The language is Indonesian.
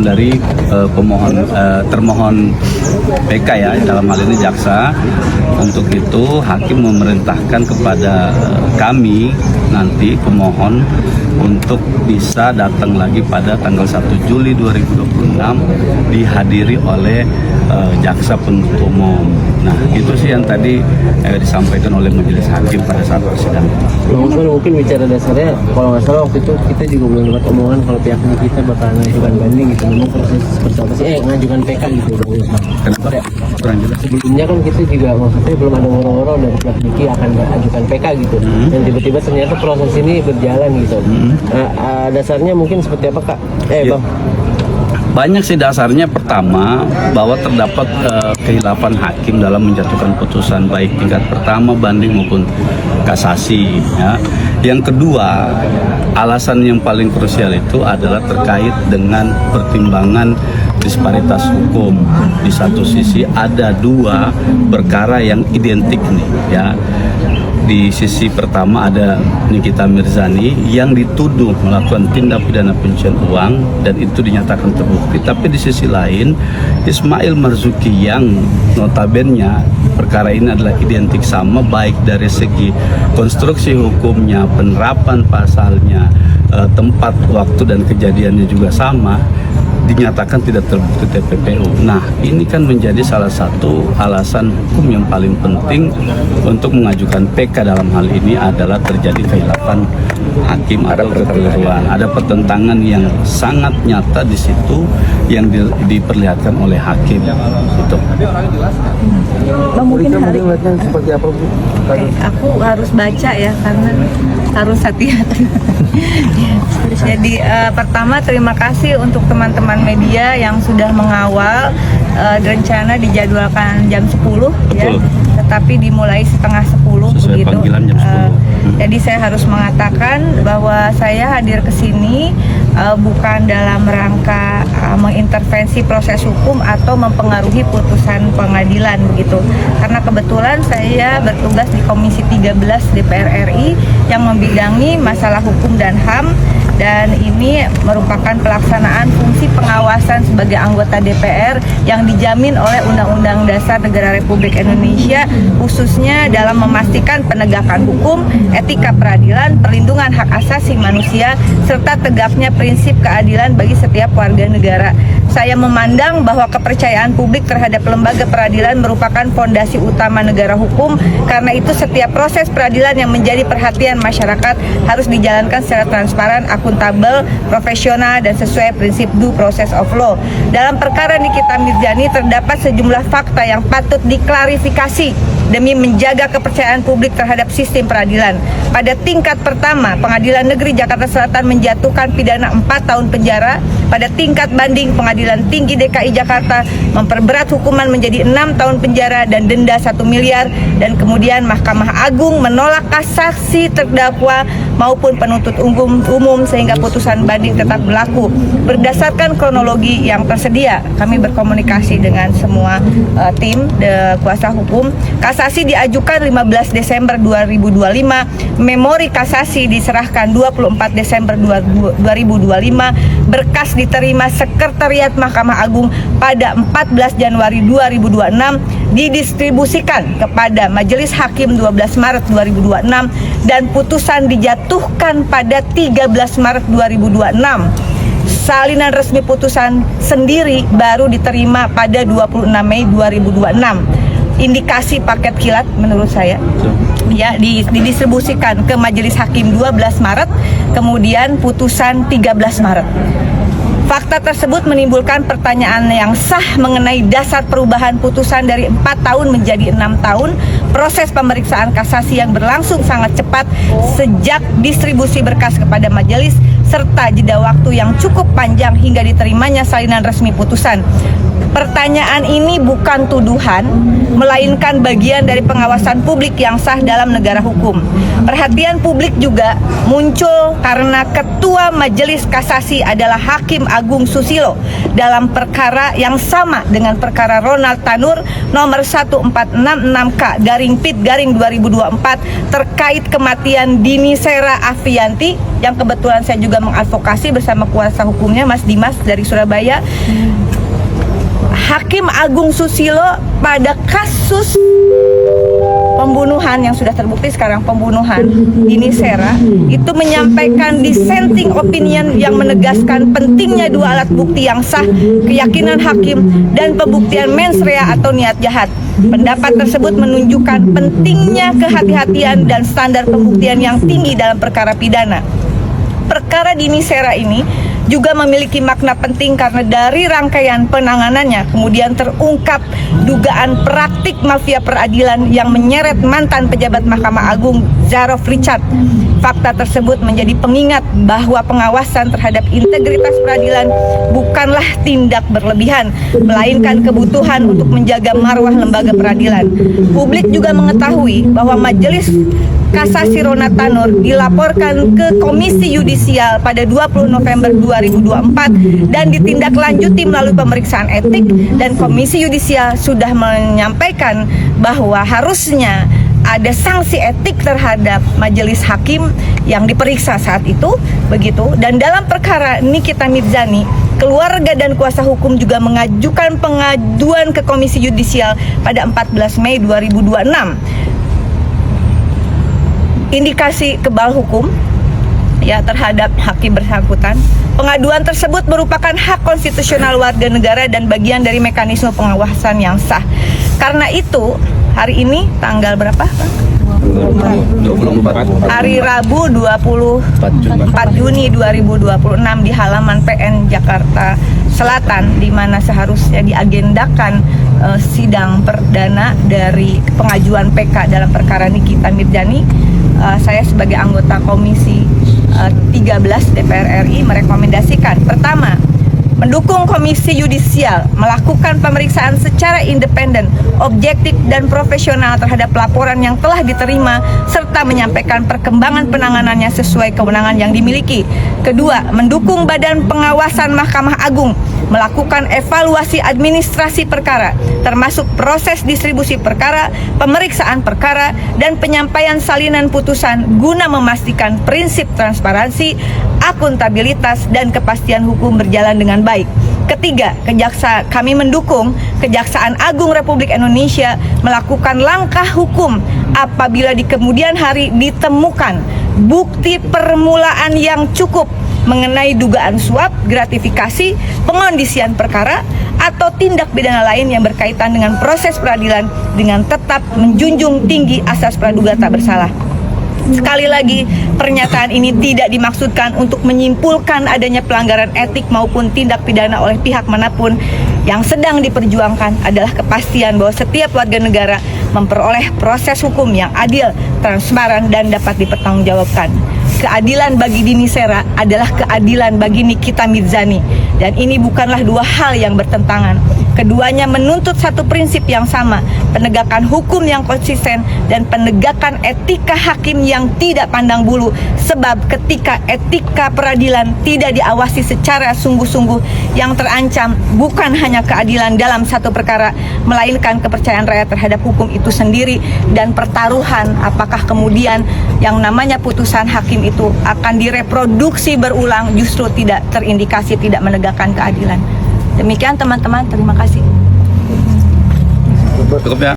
dari termohon PK ya, dalam hal ini jaksa. Untuk itu hakim memerintahkan kepada kami nanti pemohon untuk bisa datang lagi pada tanggal 1 Juli 2026 dihadiri oleh jaksa penuntut umum. Nah, itu sih yang tadi disampaikan oleh majelis hakim pada saat persidangan. Mungkin bicara dasarnya, kalau nggak salah waktu itu kita juga belum dapat omongan kalau pihaknya kita bakal mengajukan banding gitu. Memang proses seperti apa sih? Mengajukan PK gitu. Kenapa? Kurang jelas. Sebelumnya kan kita juga maksudnya belum ada ngorong-ngorong dari pihak Diki akan mengajukan PK gitu. Dan tiba-tiba ternyata proses ini berjalan gitu. Nah, dasarnya mungkin seperti apa, Kak? Bang. Banyak sih dasarnya. Pertama, bahwa terdapat kehilafan hakim dalam menjatuhkan putusan baik tingkat pertama, banding maupun kasasi ya. Yang kedua, alasan yang paling krusial itu adalah terkait dengan pertimbangan disparitas hukum. Di satu sisi ada dua perkara yang identik nih ya. Di sisi pertama ada Nikita Mirzani yang dituduh melakukan tindak pidana pencucian uang dan itu dinyatakan terbukti. Tapi di sisi lain Ismail Marzuki yang notabene perkara ini adalah identik sama, baik dari segi konstruksi hukumnya, penerapan pasalnya, tempat, waktu dan kejadiannya juga sama, dinyatakan tidak terbukti TPPU. Nah, ini kan menjadi salah satu alasan hukum yang paling penting untuk mengajukan PK dalam hal ini adalah terjadi kehilafan hakim, ada kekeliruan, ada pertentangan yang sangat nyata di situ yang diperlihatkan oleh hakim. Itu. Bang, mungkin hari seperti apa, Bu? aku harus baca ya karena harus hati-hati. Jadi pertama terima kasih untuk teman-teman media yang sudah mengawal. Rencana dijadwalkan jam 10 ya, tetapi dimulai setengah 10 sesuai begitu. Panggilan jam 10. Jadi saya harus mengatakan bahwa saya hadir ke sini bukan dalam rangka mengintervensi proses hukum atau mempengaruhi putusan pengadilan begitu. Karena kebetulan saya bertugas di Komisi 13 DPR RI yang membidangi masalah hukum dan HAM, dan ini merupakan pelaksanaan fungsi pengawasan sebagai anggota DPR yang dijamin oleh Undang-Undang Dasar Negara Republik Indonesia, khususnya dalam memastikan penegakan hukum, etika peradilan, perlindungan hak asasi manusia, serta tegaknya prinsip keadilan bagi setiap warga negara. Saya memandang bahwa kepercayaan publik terhadap lembaga peradilan merupakan fondasi utama negara hukum. Karena itu setiap proses peradilan yang menjadi perhatian masyarakat harus dijalankan secara transparan, akuntabel, profesional, dan sesuai prinsip due process of law. Dalam perkara Nikita Mirzani terdapat sejumlah fakta yang patut diklarifikasi demi menjaga kepercayaan publik terhadap sistem peradilan. Pada tingkat pertama, Pengadilan Negeri Jakarta Selatan menjatuhkan pidana 4 tahun penjara. Pada tingkat banding, Pengadilan Tinggi DKI Jakarta memperberat hukuman menjadi 6 tahun penjara dan denda 1 miliar. Dan kemudian Mahkamah Agung menolak kasasi terdakwa maupun penuntut umum sehingga putusan banding tetap berlaku. Berdasarkan kronologi yang tersedia, kami berkomunikasi dengan semua tim kuasa hukum. Kasasi diajukan 15 Desember 2025, memori kasasi diserahkan 24 Desember 2025, berkas diterima Sekretariat Mahkamah Agung pada 14 Januari 2026, didistribusikan kepada Majelis Hakim 12 Maret 2026, dan putusan dijatuhkan pada 13 Maret 2026. Salinan resmi putusan sendiri baru diterima pada 26 Mei 2026. Indikasi paket kilat menurut saya ya didistribusikan ke Majelis Hakim 12 Maret, kemudian putusan 13 Maret. Fakta tersebut menimbulkan pertanyaan yang sah mengenai dasar perubahan putusan dari 4 tahun menjadi 6 tahun. Proses pemeriksaan kasasi yang berlangsung sangat cepat sejak distribusi berkas kepada majelis, serta jeda waktu yang cukup panjang hingga diterimanya salinan resmi putusan. Pertanyaan ini bukan tuduhan, melainkan bagian dari pengawasan publik yang sah dalam negara hukum. Perhatian publik juga muncul karena Ketua Majelis Kasasi adalah Hakim Agung Susilo dalam perkara yang sama dengan perkara Ronald Tanur nomor 1466K/PIT/2024 terkait kematian Dini Sera Afianti, yang kebetulan saya juga mengadvokasi bersama kuasa hukumnya Mas Dimas dari Surabaya. Hakim Agung Susilo pada kasus pembunuhan yang sudah terbukti sekarang, pembunuhan Dini Sera, itu menyampaikan dissenting opinion yang menegaskan pentingnya dua alat bukti yang sah, keyakinan hakim, dan pembuktian mens rea atau niat jahat. Pendapat tersebut menunjukkan pentingnya kehati-hatian dan standar pembuktian yang tinggi dalam perkara pidana. Perkara Dini Sera ini juga memiliki makna penting karena dari rangkaian penanganannya kemudian terungkap dugaan praktik mafia peradilan yang menyeret mantan pejabat Mahkamah Agung Zarof Richard. Fakta tersebut menjadi pengingat bahwa pengawasan terhadap integritas peradilan bukanlah tindak berlebihan, melainkan kebutuhan untuk menjaga marwah lembaga peradilan. Publik juga mengetahui bahwa Majelis Kasasi Ronald Tanur dilaporkan ke Komisi Yudisial pada 20 November 2024 dan ditindaklanjuti melalui pemeriksaan etik, dan Komisi Yudisial sudah menyampaikan bahwa harusnya ada sanksi etik terhadap majelis hakim yang diperiksa saat itu, begitu. Dan dalam perkara Nikita Mirzani, keluarga dan kuasa hukum juga mengajukan pengaduan ke Komisi Yudisial pada 14 Mei 2026. Indikasi kebal hukum ya terhadap hakim bersangkutan. Pengaduan tersebut merupakan hak konstitusional warga negara dan bagian dari mekanisme pengawasan yang sah. Karena itu, hari ini tanggal berapa? 24. Hari Rabu 24 Juni 2026 di halaman PN Jakarta Selatan, di mana seharusnya diagendakan sidang perdana dari pengajuan PK dalam perkara Nikita Mirzani. Saya sebagai anggota Komisi 13 DPR RI merekomendasikan, pertama, mendukung Komisi Yudisial melakukan pemeriksaan secara independen, objektif, dan profesional terhadap laporan yang telah diterima serta menyampaikan perkembangan penanganannya sesuai kewenangan yang dimiliki. Kedua, mendukung Badan Pengawasan Mahkamah Agung melakukan evaluasi administrasi perkara, termasuk proses distribusi perkara, pemeriksaan perkara, dan penyampaian salinan putusan guna memastikan prinsip transparansi, akuntabilitas, dan kepastian hukum berjalan dengan baik. Ketiga, kami mendukung Kejaksaan Agung Republik Indonesia melakukan langkah hukum apabila di kemudian hari ditemukan bukti permulaan yang cukup mengenai dugaan suap, gratifikasi, pengondisian perkara, atau tindak pidana lain yang berkaitan dengan proses peradilan dengan tetap menjunjung tinggi asas praduga tak bersalah. Sekali lagi, pernyataan ini tidak dimaksudkan untuk menyimpulkan adanya pelanggaran etik maupun tindak pidana oleh pihak manapun. Yang sedang diperjuangkan adalah kepastian bahwa setiap warga negara memperoleh proses hukum yang adil, transparan, dan dapat dipertanggungjawabkan. Keadilan bagi Dini Sera adalah keadilan bagi Nikita Mirzani, dan ini bukanlah dua hal yang bertentangan. Keduanya menuntut satu prinsip yang sama, penegakan hukum yang konsisten dan penegakan etika hakim yang tidak pandang bulu. Sebab ketika etika peradilan tidak diawasi secara sungguh-sungguh, yang terancam bukan hanya keadilan dalam satu perkara, melainkan kepercayaan rakyat terhadap hukum itu sendiri, dan pertaruhan apakah kemudian yang namanya putusan hakim itu akan direproduksi berulang justru tidak terindikasi tidak menegakkan keadilan. Demikian teman-teman, terima kasih. Cukup ya.